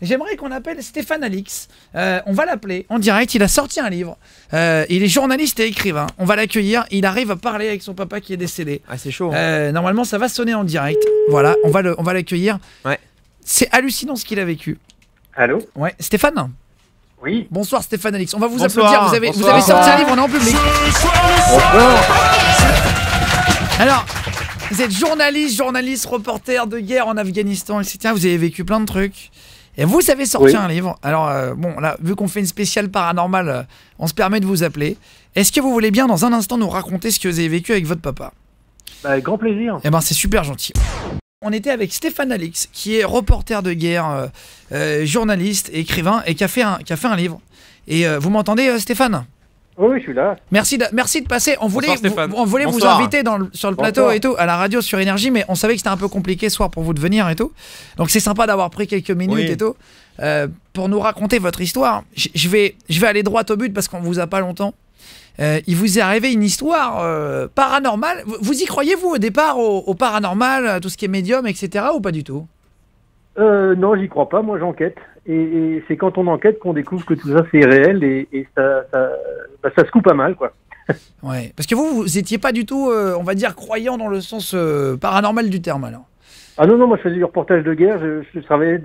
J'aimerais qu'on appelle Stéphane Alix. On va l'appeler en direct. Il a sorti un livre. Il est journaliste et écrivain. On va l'accueillir. Il arrive à parler avec son papa qui est décédé. Ah, c'est chaud. Hein. Normalement, ça va sonner en direct. Voilà, on va l'accueillir. Ouais. C'est hallucinant ce qu'il a vécu. Allô? Ouais, Stéphane? Oui. Bonsoir Stéphane Alix. On va vous Bonsoir. applaudir. Vous avez sorti un livre, on est en public. Alors, vous êtes journaliste, reporter de guerre en Afghanistan, etc. Vous avez vécu plein de trucs. Et vous avez sorti un livre. Alors, bon, là, vu qu'on fait une spéciale paranormale, on se permet de vous appeler. Est-ce que vous voulez bien, dans un instant, nous raconter ce que vous avez vécu avec votre papa? Avec grand plaisir. Eh ben, c'est super gentil. On était avec Stéphane Alix, qui est reporter de guerre, journaliste et écrivain, et qui a fait un livre. Et vous m'entendez, Stéphane? Oui, je suis là. Merci de passer. On voulait vous Bonsoir. inviter sur le plateau et tout, à la radio sur Énergie, mais on savait que c'était un peu compliqué ce soir pour vous de venir et tout. Donc c'est sympa d'avoir pris quelques minutes et tout pour nous raconter votre histoire. Je vais aller droit au but parce qu'on vous a pas longtemps. Il vous est arrivé une histoire paranormale. Vous y croyez vous au départ au paranormal, à tout ce qui est médium, etc. ou pas du tout? Non, j'y crois pas. Moi, j'enquête. Et c'est quand on enquête qu'on découvre que tout ça c'est réel et ça se coupe pas mal, quoi. Ouais, parce que vous étiez pas du tout, on va dire, croyant dans le sens paranormal du terme alors. Ah non, moi je faisais du reportage de guerre, je travaillais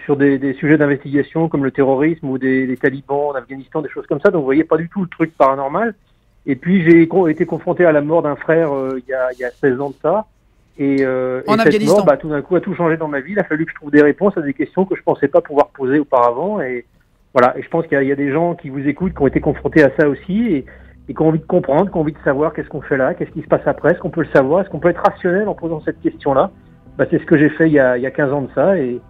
sur des sujets d'investigation comme le terrorisme ou des talibans en Afghanistan, des choses comme ça, donc vous voyez pas du tout le truc paranormal. Et puis j'ai été confronté à la mort d'un frère il y a 16 ans de ça. Et cette mort, tout d'un coup, a tout changé dans ma vie. Il a fallu que je trouve des réponses à des questions que je pensais pas pouvoir poser auparavant. Et voilà. Et je pense qu'il y a des gens qui vous écoutent, qui ont été confrontés à ça aussi, et qui ont envie de comprendre, qui ont envie de savoir qu'est-ce qu'on fait là, qu'est-ce qui se passe après, est-ce qu'on peut le savoir, est-ce qu'on peut être rationnel en posant cette question-là. C'est ce que j'ai fait il y a 15 ans de ça, et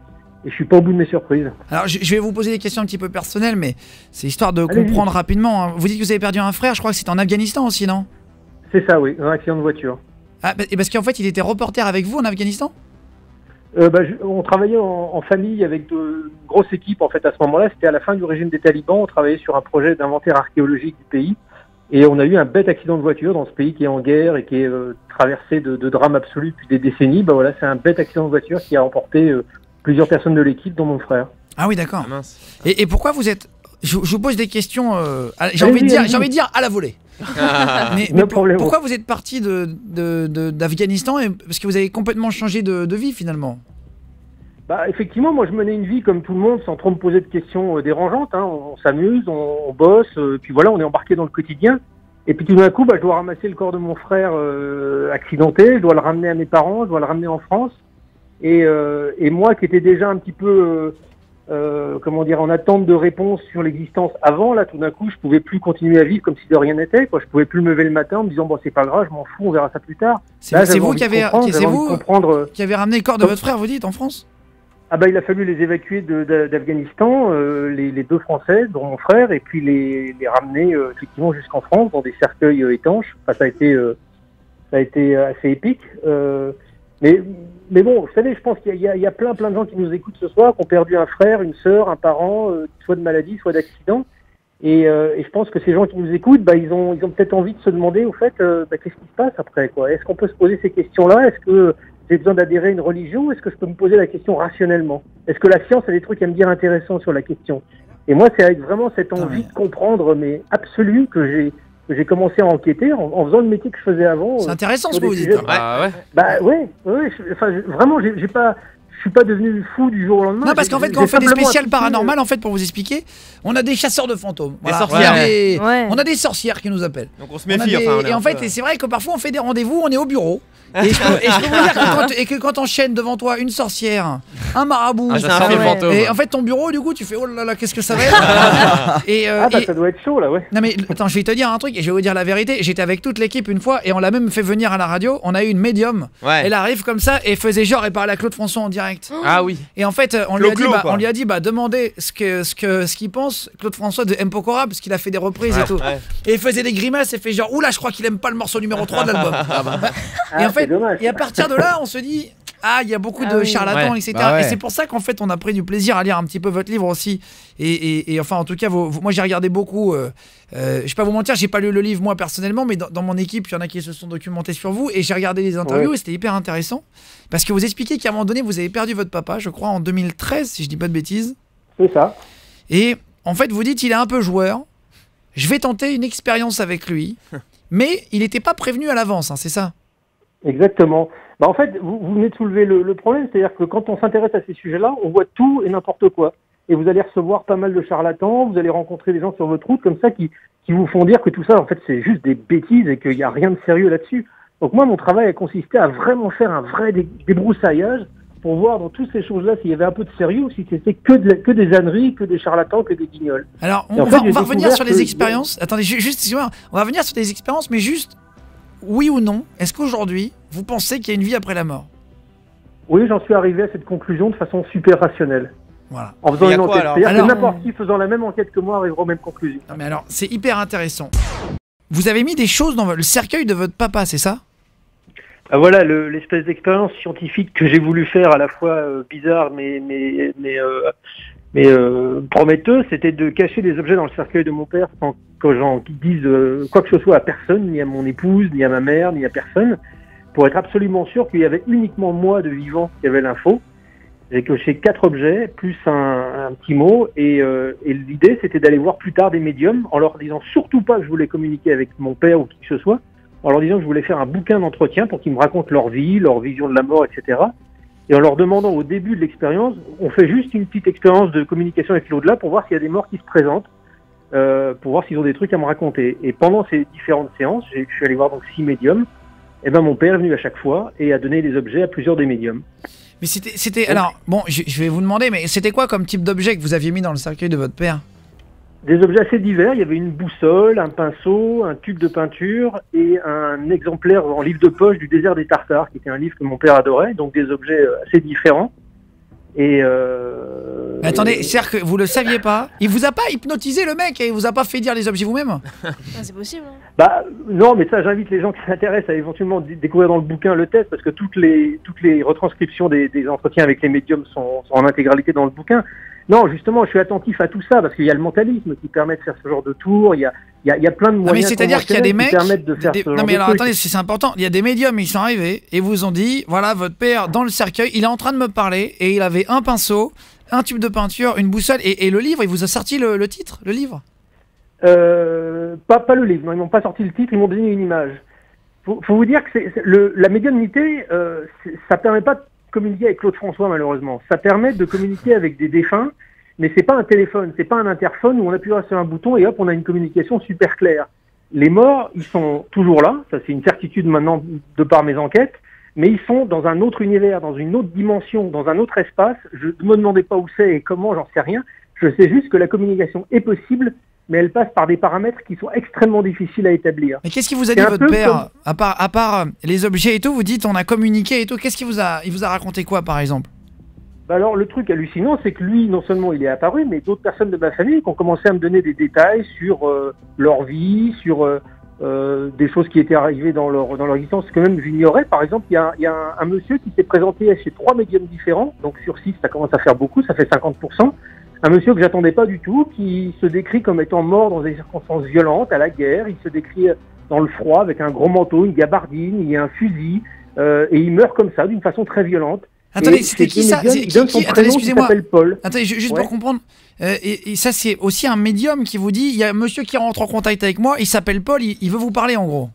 je suis pas au bout de mes surprises. Alors, je vais vous poser des questions un petit peu personnelles, mais c'est histoire de comprendre rapidement. Hein. Vous dites que vous avez perdu un frère, je crois que c'était en Afghanistan aussi, non? C'est ça, oui, un accident de voiture. Ah, et parce qu'en fait, il était reporter avec vous en Afghanistan? On travaillait en famille avec de grosses équipes en fait à ce moment-là. C'était à la fin du régime des talibans. On travaillait sur un projet d'inventaire archéologique du pays. Et on a eu un bête accident de voiture dans ce pays qui est en guerre et qui est traversé de drames absolus depuis des décennies. Voilà, c'est un bête accident de voiture qui a emporté plusieurs personnes de l'équipe, dont mon frère. Ah oui, d'accord. Ah, mince. Et pourquoi vous êtes... Je vous pose des questions, j'ai envie de dire à la volée. mais pourquoi vous êtes parti d'Afghanistan parce que vous avez complètement changé de vie finalement? Effectivement, moi je menais une vie comme tout le monde sans trop me poser de questions dérangeantes. Hein. On s'amuse, on bosse, puis voilà, on est embarqué dans le quotidien. Et puis tout d'un coup, je dois ramasser le corps de mon frère accidenté, je dois le ramener à mes parents, je dois le ramener en France. Et moi qui étais déjà un petit peu... en attente de réponse sur l'existence avant, là, tout d'un coup, je pouvais plus continuer à vivre comme si de rien n'était, quoi. Je pouvais plus me lever le matin en me disant, c'est pas grave, je m'en fous, on verra ça plus tard. C'est vous qui avez ramené le corps de votre frère, vous dites, en France? Il a fallu les évacuer d'Afghanistan, les deux Français, dont mon frère, et puis les ramener, effectivement, jusqu'en France, dans des cercueils étanches. Ça a été assez épique. Mais bon, vous savez, je pense qu'il y a plein de gens qui nous écoutent ce soir, qui ont perdu un frère, une sœur, un parent, soit de maladie, soit d'accident. Et je pense que ces gens qui nous écoutent, ils ont peut-être envie de se demander, au fait, qu'est-ce qui se passe après, quoi? Est-ce qu'on peut se poser ces questions-là? Est-ce que j'ai besoin d'adhérer à une religion? Est-ce que je peux me poser la question rationnellement? Est-ce que la science a des trucs à me dire intéressants sur la question? Et moi, c'est avec vraiment cette envie de comprendre, mais absolue, que j'ai commencé à enquêter en faisant le métier que je faisais avant. C'est intéressant ce que vous dites. Vraiment, je suis pas devenu fou du jour au lendemain. Non, parce qu'en fait, quand on fait des spéciales paranormales, en fait, pour vous expliquer, on a des chasseurs de fantômes. Voilà. On a des sorcières qui nous appellent. Donc on se méfie. Et en fait, c'est vrai que parfois on fait des rendez-vous, on est au bureau. Et je peux vous dire que quand on enchaîne devant toi une sorcière, un marabout, et en fait ton bureau, du coup, tu fais oh là là, qu'est-ce que ça va être? Ça doit être chaud là, ouais. Non mais attends, je vais te dire un truc et je vais vous dire la vérité. J'étais avec toute l'équipe une fois et on l'a même fait venir à la radio. On a eu une médium. Elle arrive comme ça et faisait genre et parlait à Claude François en direct. Ah oui. Et en fait, on lui a dit demandez ce qu'il pense Claude François de M. Pokora parce qu'il a fait des reprises et tout. Et il faisait des grimaces et fait genre oula, je crois qu'il aime pas le morceau numéro 3 de l'album. Et en fait, et à partir de là, on se dit il y a beaucoup de charlatans, etc. Et c'est pour ça qu'en fait, on a pris du plaisir à lire un petit peu votre livre aussi. Et enfin, en tout cas, moi j'ai regardé beaucoup. Je vais pas vous mentir, j'ai pas lu le livre moi personnellement, mais dans mon équipe, il y en a qui se sont documentés sur vous et j'ai regardé les interviews et c'était hyper intéressant parce que vous expliquez qu'à un moment donné, vous avez perdu votre papa, je crois en 2013, si je dis pas de bêtises. C'est ça. Et en fait, vous dites, il est un peu joueur. Je vais tenter une expérience avec lui. Mais il n'était pas prévenu à l'avance, hein, c'est ça? Exactement. En fait, vous venez de soulever le problème, c'est-à-dire que quand on s'intéresse à ces sujets-là, on voit tout et n'importe quoi. Et vous allez recevoir pas mal de charlatans, vous allez rencontrer des gens sur votre route comme ça qui vous font dire que tout ça, en fait, c'est juste des bêtises et qu'il n'y a rien de sérieux là-dessus. Donc moi, mon travail a consisté à vraiment faire un vrai débroussaillage pour voir dans toutes ces choses-là s'il y avait un peu de sérieux ou si c'était que des âneries, que des charlatans, que des guignols. Alors, on va revenir sur les expériences. Attendez, excusez-moi, on va revenir sur les expériences, mais juste, oui ou non, est-ce qu'aujourd'hui, vous pensez qu'il y a une vie après la mort? Oui, j'en suis arrivé à cette conclusion de façon super rationnelle. Voilà. En faisant une enquête. C'est-à-dire que n'importe qui faisant la même enquête que moi arrivera aux mêmes conclusions. Non mais alors, c'est hyper intéressant. Vous avez mis des choses dans le cercueil de votre papa, c'est ça? Voilà l'espèce d'expérience scientifique que j'ai voulu faire, à la fois bizarre mais prometteuse, c'était de cacher des objets dans le cercueil de mon père sans que j'en dise quoi que ce soit à personne, ni à mon épouse, ni à ma mère, ni à personne, pour être absolument sûr qu'il y avait uniquement moi de vivant qui avait l'info. J'ai coché 4 objets, plus un petit mot, et l'idée c'était d'aller voir plus tard des médiums, en leur disant surtout pas que je voulais communiquer avec mon père ou qui que ce soit, en leur disant que je voulais faire un bouquin d'entretien pour qu'ils me racontent leur vie, leur vision de la mort, etc. Et en leur demandant au début de l'expérience, on fait juste une petite expérience de communication avec l'au-delà pour voir s'il y a des morts qui se présentent, pour voir s'ils ont des trucs à me raconter. Et pendant ces différentes séances, je suis allé voir donc 6 médiums, et mon père est venu à chaque fois et a donné des objets à plusieurs des médiums. Mais c'était alors, bon, je vais vous demander, mais c'était quoi comme type d'objet que vous aviez mis dans le cercueil de votre père? Des objets assez divers, il y avait une boussole, un pinceau, un tube de peinture et un exemplaire en livre de poche du désert des Tartares, qui était un livre que mon père adorait, donc des objets assez différents. Et attendez, c'est-à-dire que vous le saviez pas? Il vous a pas hypnotisé le mec et il vous a pas fait dire les objets vous-même? C'est possible. Non, mais ça, j'invite les gens qui s'intéressent à éventuellement découvrir dans le bouquin le test, parce que toutes les retranscriptions des entretiens avec les médiums sont en intégralité dans le bouquin. Non, justement, je suis attentif à tout ça, parce qu'il y a le mentalisme qui permet de faire ce genre de tour, il y a plein de moyens. Non, mais c'est-à-dire qu'il y a des mecs qui permettent de faire ce genre non, mais de alors trucs. attendez, c'est important. Il y a des médiums, ils sont arrivés et vous ont dit, voilà, votre père dans le cercueil, il est en train de me parler et il avait un pinceau, un tube de peinture, une boussole et le livre. Il vous a sorti le titre, le livre? Pas le livre, non, ils m'ont pas sorti le titre, ils m'ont donné une image. Faut vous dire que la médiumnité, ça permet pas de communiquer avec Claude François, malheureusement. Ça permet de communiquer avec des défunts, mais c'est pas un téléphone, c'est pas un interphone où on appuiera sur un bouton et hop, on a une communication super claire. Les morts, ils sont toujours là, ça c'est une certitude maintenant de par mes enquêtes, mais ils sont dans un autre univers, dans une autre dimension, dans un autre espace. Je ne me demandais pas où c'est et comment, j'en sais rien. Je sais juste que la communication est possible, mais elle passe par des paramètres qui sont extrêmement difficiles à établir. Mais qu'est-ce qu'il vous a dit votre père, à part les objets et tout? Vous dites on a communiqué et tout. Qu'est-ce qu'il vous a raconté quoi par exemple? Alors le truc hallucinant, c'est que lui, non seulement il est apparu, mais d'autres personnes de ma famille qui ont commencé à me donner des détails sur leur vie, sur des choses qui étaient arrivées dans leur existence que même j'ignorais. Par exemple, il y a un monsieur qui s'est présenté chez 3 médiums différents, donc sur 6 ça commence à faire beaucoup, ça fait 50%. Un monsieur que j'attendais pas du tout, qui se décrit comme étant mort dans des circonstances violentes, à la guerre. Il se décrit dans le froid avec un gros manteau, une gabardine, il y a un fusil, et il meurt comme ça, d'une façon très violente. Attendez, c'était qui ça? Attendez, excusez-moi. Paul. Attendez, juste pour comprendre. Et ça, c'est aussi un médium qui vous dit, il y a un monsieur qui rentre en contact avec moi, il s'appelle Paul, il veut vous parler en gros.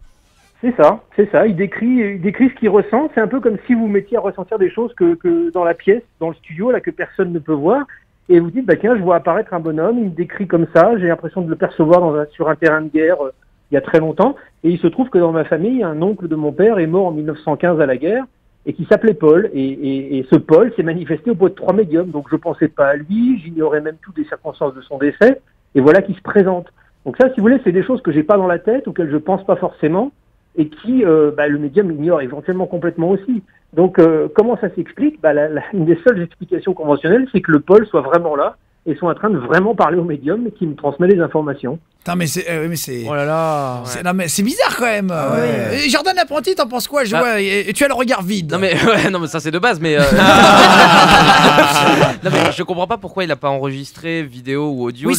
C'est ça. Il décrit ce qu'il ressent. C'est un peu comme si vous mettiez à ressentir des choses que dans la pièce, dans le studio, là, que personne ne peut voir. Et vous dites, tiens, je vois apparaître un bonhomme, il me décrit comme ça, j'ai l'impression de le percevoir sur un terrain de guerre il y a très longtemps. Et il se trouve que dans ma famille, un oncle de mon père est mort en 1915 à la guerre, et qui s'appelait Paul, et ce Paul s'est manifesté au bout de 3 médiums, donc je pensais pas à lui, j'ignorais même toutes les circonstances de son décès, et voilà qu'il se présente. Donc ça, si vous voulez, c'est des choses que j'ai pas dans la tête, auxquelles je pense pas forcément, et qui, le médium ignore éventuellement complètement aussi. Donc comment ça s'explique? Une des seules explications conventionnelles, c'est que le Paul soit vraiment là, et sont en train de vraiment parler au médium, qui me transmet les informations. Putain, mais c'est... Oh là là. Non, mais c'est bizarre quand même. Ouais. Jordan Apprenti, t'en penses quoi? Tu as le regard vide. Non mais ça c'est de base, mais non mais je comprends pas pourquoi il a pas enregistré vidéo ou audio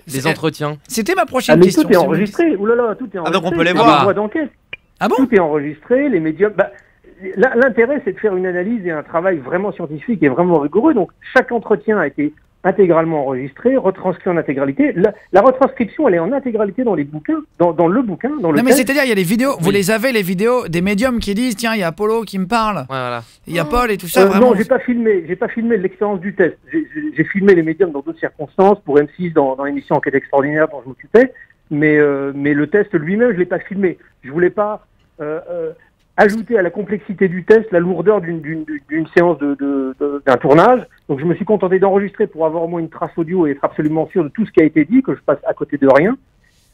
les entretiens. C'était ma prochaine question. Tout est enregistré. Ouh là là, tout est enregistré. Donc on peut les voir. Voix d'enquête. Ah bon? Tout est enregistré, les médiums. L'intérêt, c'est de faire une analyse et un travail vraiment scientifique et vraiment rigoureux. Donc chaque entretien a été intégralement enregistré, retranscrit en intégralité. La retranscription, elle est en intégralité dans les bouquins, dans le bouquin, dans le Non, mais texte. c'est-à-dire, il y a les vidéos, vous les avez, les vidéos des médiums qui disent, tiens, il y a Apollo qui me parle, Ouais, voilà. il y a Paul et tout ça, vraiment. Non, j'ai pas filmé l'expérience du test. J'ai filmé les médiums dans d'autres circonstances, pour M6, dans l'émission Enquête extraordinaire dont je m'occupais, mais le test lui-même, je l'ai pas filmé. Je voulais pas ajouter à la complexité du test la lourdeur d'une séance d'un tournage. Donc je me suis contenté d'enregistrer pour avoir au moins une trace audio et être absolument sûr de tout ce qui a été dit, que je passe à côté de rien.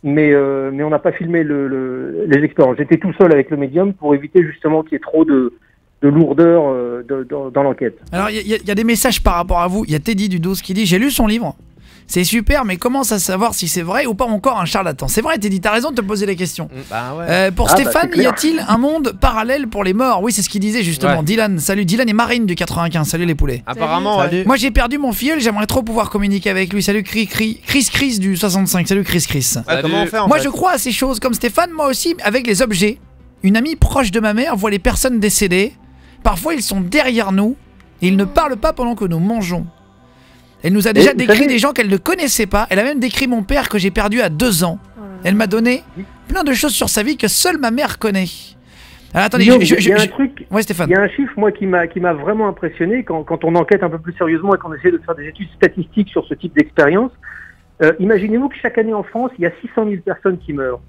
Mais on n'a pas filmé les expériences. J'étais tout seul avec le médium pour éviter justement qu'il y ait trop de lourdeur dans l'enquête. Alors il y a des messages par rapport à vous. Il y a Teddy du 12 qui dit, j'ai lu son livre. C'est super, mais comment ça savoir si c'est vrai ou pas encore un charlatan? C'est vrai, Teddy, t'as raison de te poser la question. Bah ouais. Pour Stéphane, y a-t-il un monde parallèle pour les morts? Oui, c'est ce qu'il disait justement. Ouais. Dylan, salut. Dylan et Marine du 95, salut les poulets. Apparemment, salut. Moi j'ai perdu mon filleul, j'aimerais trop pouvoir communiquer avec lui. Salut Chris du 65, salut Chris. Comment on fait Moi je crois à ces choses comme Stéphane, moi aussi, avec les objets. Une amie proche de ma mère voit les personnes décédées. Parfois ils sont derrière nous et ils ne parlent pas pendant que nous mangeons. Elle nous a déjà décrit des gens qu'elle ne connaissait pas. Elle a même décrit mon père que j'ai perdu à 2 ans. Elle m'a donné plein de choses sur sa vie que seule ma mère connaît. Alors attendez, il y a un truc, ouais, Stéphane. Il y a un chiffre moi qui m'a vraiment impressionné quand on enquête un peu plus sérieusement et qu'on essaie de faire des études statistiques sur ce type d'expérience. Imaginez-vous que chaque année en France, il y a 600 000 personnes qui meurent.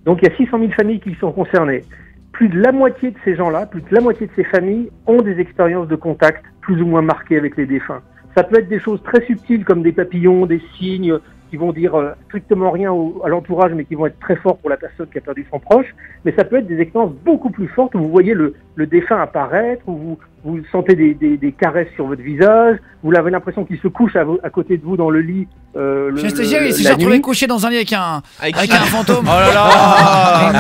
Donc il y a 600 000 familles qui sont concernées. Plus de la moitié de ces gens-là, plus de la moitié de ces familles ont des expériences de contact plus ou moins marquées avec les défunts. Ça peut être des choses très subtiles comme des papillons, des signes qui vont dire strictement rien à l'entourage mais qui vont être très forts pour la personne qui a perdu son proche. Mais ça peut être des expériences beaucoup plus fortes où vous voyez le défunt apparaître, où vous sentez des caresses sur votre visage, vous avez l'impression qu'il se couche à côté de vous dans le lit. Il s'est retrouvé couché dans un lit avec un fantôme. Oh là là.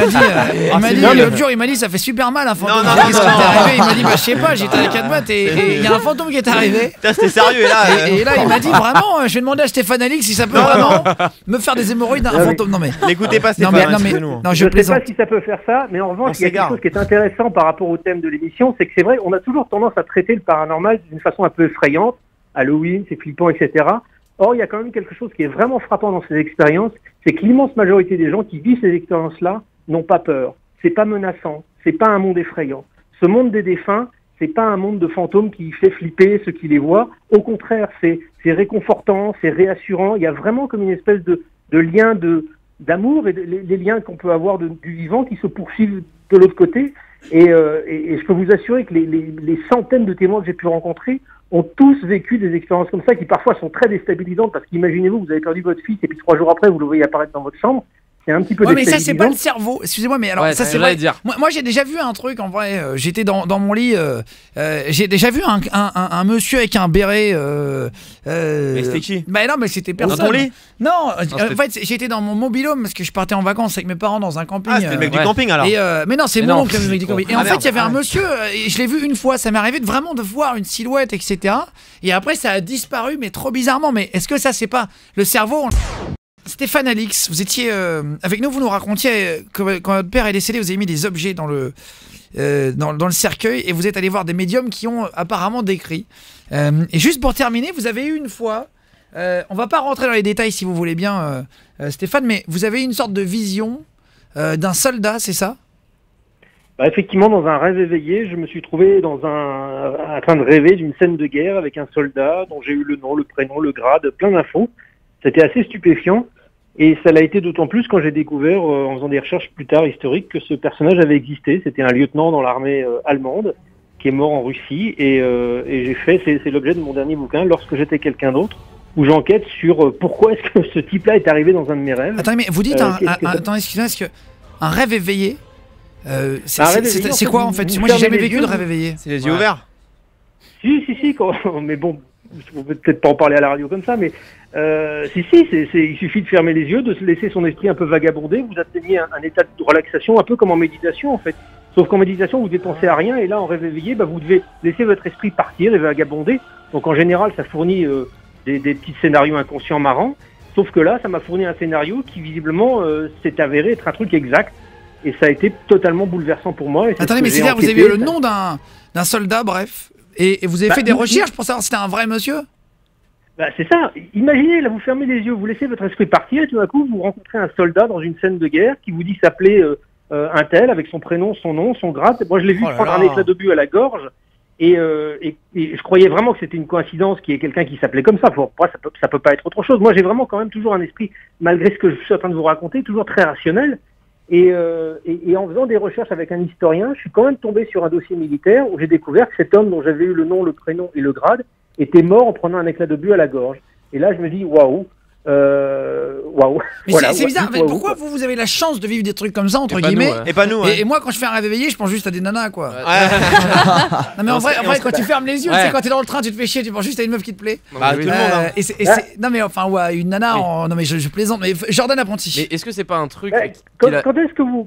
Il m'a dit l'autre jour, il m'a dit ça fait super mal un fantôme. Qu'est-ce qui t'est arrivé? Il m'a dit bah je sais pas, j'étais à 4 mètres et il y a un fantôme qui est arrivé. C'était sérieux là. Et là il m'a dit vraiment, je vais demander à Stéphane Alix si ça peut vraiment me faire des hémorroïdes un fantôme. Non mais n'écoutez pas Stéphane. Non, je ne sais pas si ça peut faire ça, mais en revanche il y a quelque chose qui est intéressant par rapport au thème de l'émission, c'est que c'est vrai, on a toujours tendance à traiter le paranormal d'une façon un peu effrayante. Halloween, c'est flippant, etc. Or, il y a quand même quelque chose qui est vraiment frappant dans ces expériences, c'est que l'immense majorité des gens qui vivent ces expériences-là n'ont pas peur. C'est pas menaçant, c'est pas un monde effrayant. Ce monde des défunts, c'est pas un monde de fantômes qui fait flipper ceux qui les voient. Au contraire, c'est réconfortant, c'est réassurant. Il y a vraiment comme une espèce de lien d'amour et les liens qu'on peut avoir du vivant qui se poursuivent de l'autre côté. Et je peux vous assurer que les centaines de témoins que j'ai pu rencontrer ont tous vécu des expériences comme ça qui parfois sont très déstabilisantes parce qu'imaginez-vous, vous avez perdu votre fils et puis 3 jours après vous le voyez apparaître dans votre chambre. C'est un petit peu mais ça c'est pas le cerveau. Excusez-moi, mais alors ça c'est vrai. Moi j'ai déjà vu un truc en vrai. J'étais dans mon lit. J'ai déjà vu un monsieur avec un béret. Mais c'était qui? Bah non, mais c'était personne. Dans ton lit? Non, en fait j'étais dans mon mobilhome parce que je partais en vacances avec mes parents dans un camping. Ah, c'était le mec du camping alors. Mais non, c'est mon oncle le mec du camping. Et en fait il y avait un monsieur. Et je l'ai vu une fois. Ça m'est arrivé vraiment de voir une silhouette, etc. Et après ça a disparu, mais trop bizarrement. Mais est-ce que ça c'est pas le cerveau? Stéphane Alix, vous étiez avec nous, vous nous racontiez que quand votre père est décédé, vous avez mis des objets dans le cercueil et vous êtes allé voir des médiums qui ont apparemment décrit. Et juste pour terminer, vous avez eu une fois, on va pas rentrer dans les détails si vous voulez bien, Stéphane, mais vous avez eu une sorte de vision d'un soldat, c'est ça? Effectivement, dans un rêve éveillé, je me suis trouvé en train de rêver d'une scène de guerre avec un soldat dont j'ai eu le nom, le prénom, le grade, plein d'infos. C'était assez stupéfiant. Et ça l'a été d'autant plus quand j'ai découvert, en faisant des recherches plus tard historiques, que ce personnage avait existé. C'était un lieutenant dans l'armée allemande qui est mort en Russie. Et j'ai fait, c'est l'objet de mon dernier bouquin, Lorsque j'étais quelqu'un d'autre, où j'enquête sur pourquoi est-ce que ce type-là est arrivé dans un de mes rêves. Attendez, mais vous dites, attendez, excusez-moi, est-ce qu'un rêve éveillé, c'est quoi en fait? Moi j'ai jamais vécu de rêve éveillé. C'est les yeux ouverts. Si, mais bon, on peut peut-être pas en parler à la radio comme ça, mais il suffit de fermer les yeux, de se laisser son esprit un peu vagabonder, vous atteignez un état de relaxation, un peu comme en méditation en fait. Sauf qu'en méditation, vous devez penser à rien, et là, en rêve éveillé, vous devez laisser votre esprit partir et vagabonder. Donc en général, ça fournit des petits scénarios inconscients marrants, sauf que là, ça m'a fourni un scénario qui visiblement s'est avéré être un truc exact, et ça a été totalement bouleversant pour moi. Attendez, mais c'est-à-dire, vous avez eu le nom d'un soldat, bref, et vous avez fait des recherches pour savoir si c'était un vrai monsieur? Bah, c'est ça. Imaginez, là, vous fermez les yeux, vous laissez votre esprit partir, et tout d'un coup, vous rencontrez un soldat dans une scène de guerre qui vous dit s'appeler un tel, avec son prénom, son nom, son grade. Moi, je l'ai vu prendre un éclat d'obus à la gorge, et je croyais vraiment que c'était une coïncidence qu'il y ait quelqu'un qui s'appelait comme ça. Pour moi, ça peut pas être autre chose. Moi, j'ai vraiment quand même toujours un esprit, malgré ce que je suis en train de vous raconter, toujours très rationnel. Et en faisant des recherches avec un historien, je suis quand même tombé sur un dossier militaire où j'ai découvert que cet homme dont j'avais eu le nom, le prénom et le grade était mort en prenant un éclat d'obus à la gorge. Et là, je me dis, waouh. Mais voilà, c'est bizarre, mais pourquoi vous avez la chance de vivre des trucs comme ça, entre guillemets, et pas nous, et moi, quand je fais un rêve éveillé, je pense juste à des nanas, quoi. Non, mais en vrai, quand tu fermes les yeux, tu sais, quand t'es dans le train, tu te fais chier, tu penses juste à une meuf qui te plaît. Bah, tout le monde. Non, mais enfin, une nana, non, mais je plaisante, mais Jordan Apprenti. Mais est-ce que c'est pas un truc. Quand est-ce que vous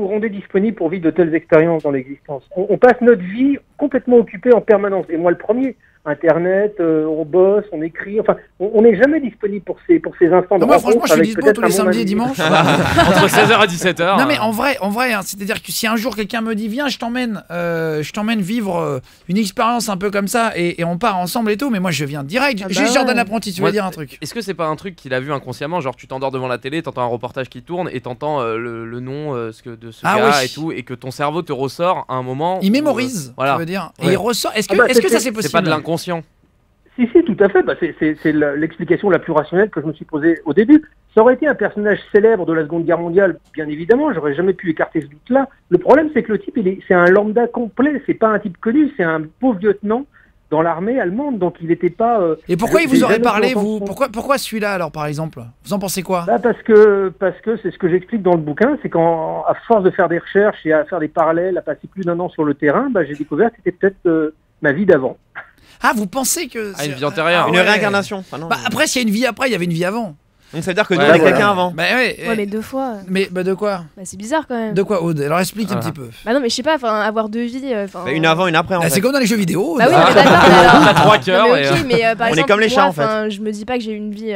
vous rendez disponible pour vivre de telles expériences dans l'existence? On passe notre vie complètement occupée en permanence, et moi le premier. Internet, on bosse, on écrit, enfin, on n'est jamais disponible pour ces instants de rencontre. Moi, franchement, je suis dispo tous les samedis et dimanches. Entre 16h et 17h. Non, mais en vrai, hein, c'est-à-dire que si un jour quelqu'un me dit, viens, je t'emmène vivre une expérience un peu comme ça, et on part ensemble et tout, mais moi, je viens direct. Juste Jordan Apprenti, tu veux dire un truc? Est-ce que c'est pas un truc qu'il a vu inconsciemment? Genre, tu t'endors devant la télé, t'entends un reportage qui tourne, et t'entends le nom de ce gars et tout, et que ton cerveau te ressort à un moment. Il mémorise, voilà. tu veux dire. Et il ressort. Est-ce que ça, c'est possible? C'est pas de l'inconscient. Si, tout à fait. Bah, c'est l'explication la plus rationnelle que je me suis posée au début. Ça aurait été un personnage célèbre de la Seconde Guerre mondiale, bien évidemment, j'aurais jamais pu écarter ce doute-là. Le problème, c'est que le type, c'est un lambda complet, c'est pas un type connu, c'est un pauvre lieutenant dans l'armée allemande, donc il n'était pas... Et pourquoi il vous aurait parlé, vous? Pourquoi celui-là, alors, par exemple? Vous en pensez quoi? Bah, parce que c'est ce que j'explique dans le bouquin, c'est qu'à force de faire des recherches et à faire des parallèles, à passer plus d'1 an sur le terrain, j'ai découvert que c'était peut-être ma vie d'avant. Ah, vous pensez que... une vie antérieure. Une réincarnation. Après, s'il y a une vie après, il y avait une vie avant. Donc ça veut dire que nous, on est quelqu'un avant. Bah ouais, mais 2 fois. Mais de quoi? Bah c'est bizarre quand même. De quoi, Aude? Alors explique un petit peu. Bah non, mais je sais pas, avoir 2 vies. Une avant, une après en fait. C'est comme dans les jeux vidéo. Bah oui, mais d'accord. On a 3 cœurs. Mais par exemple, on est comme les chats en fait. Je me dis pas que j'ai une vie.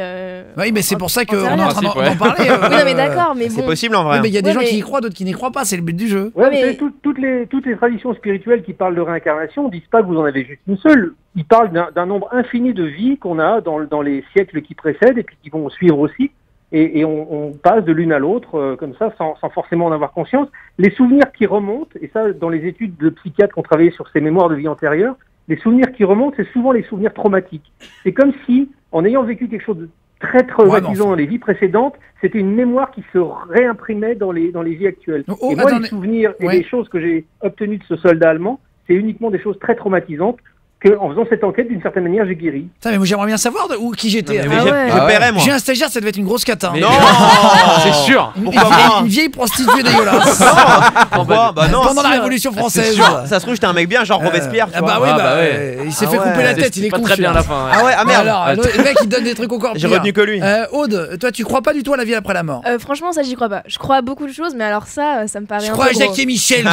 Oui, mais c'est pour ça qu'on est en train d'en parler. Oui, non, mais d'accord, mais bon. C'est possible en vrai. Mais il y a des gens qui y croient, d'autres qui n'y croient pas, c'est le but du jeu. Ouais, mais toutes les traditions spirituelles qui parlent de réincarnation disent pas que vous en avez juste une seule. Ils parlent d'un nombre infini de vies qu'on a dans les siècles qui précèdent et puis qui vont suivre aussi. Et on passe de l'une à l'autre comme ça, sans forcément en avoir conscience. Les souvenirs qui remontent, et ça, dans les études de psychiatres qui ont travaillé sur ces mémoires de vie antérieure, les souvenirs qui remontent, c'est souvent les souvenirs traumatiques. C'est comme si, en ayant vécu quelque chose de très traumatisant dans les vies précédentes, c'était une mémoire qui se réimprimait dans les vies actuelles. Et moi, les souvenirs et les choses que j'ai obtenues de ce soldat allemand, c'est uniquement des choses très traumatisantes, qu'en faisant cette enquête, d'une certaine manière, j'ai guéri. Mais moi, j'aimerais bien savoir qui j'étais. Je paierais, moi. J'ai un stagiaire, ça devait être une grosse cata. Non, c'est sûr. Une vieille prostituée dégueulasse. Pourquoi? Bah non. Pendant la Révolution française. Ça se trouve, j'étais un mec bien, genre Robespierre. Il s'est fait couper la tête, il est con. Très bien à la fin. Ah ouais, ah merde. Alors, le mec, il donne des trucs encore pire. J'ai retenu que lui. Aude, toi, tu crois pas du tout à la vie après la mort? Franchement, ça, j'y crois pas. Je crois à beaucoup de choses, mais alors ça me paraît un peu. Je crois à Jacques et Michel.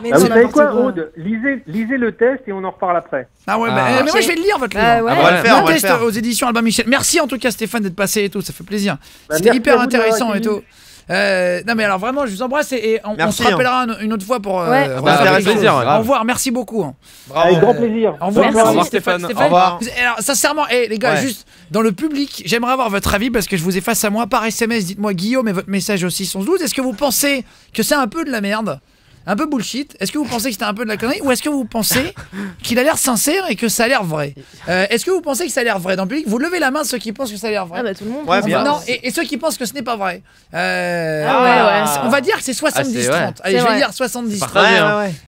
Mais vous savez quoi, Aude? Lisez le test et on en reparle après. Ah ouais, mais moi je vais le lire votre livre. Ouais. On va le faire, test aux éditions Albin Michel. Merci en tout cas Stéphane d'être passé et tout, ça fait plaisir. C'était merci hyper intéressant et tout. Non mais alors vraiment je vous embrasse et on se rappellera une autre fois pour plaisir. Au revoir, merci beaucoup. Avec grand plaisir. Au revoir, merci Stéphane. Au revoir. Alors sincèrement, les gars, juste dans le public, j'aimerais avoir votre avis parce que je vous ai face à moi par SMS. Dites-moi Guillaume et votre message aussi 612. Est-ce que vous pensez que c'est un peu de la merde? Un peu bullshit. Est-ce que vous pensez que c'était un peu de la connerie ou est-ce que vous pensez qu'il a l'air sincère et que ça a l'air vrai? Est-ce que vous pensez que ça a l'air vrai dans le public? Vous levez la main ceux qui pensent que ça a l'air vrai. Ah bah tout le monde. Ouais, bien. Non, et ceux qui pensent que ce n'est pas vrai. On va dire que c'est 70-30. Allez, je vais dire 70-30.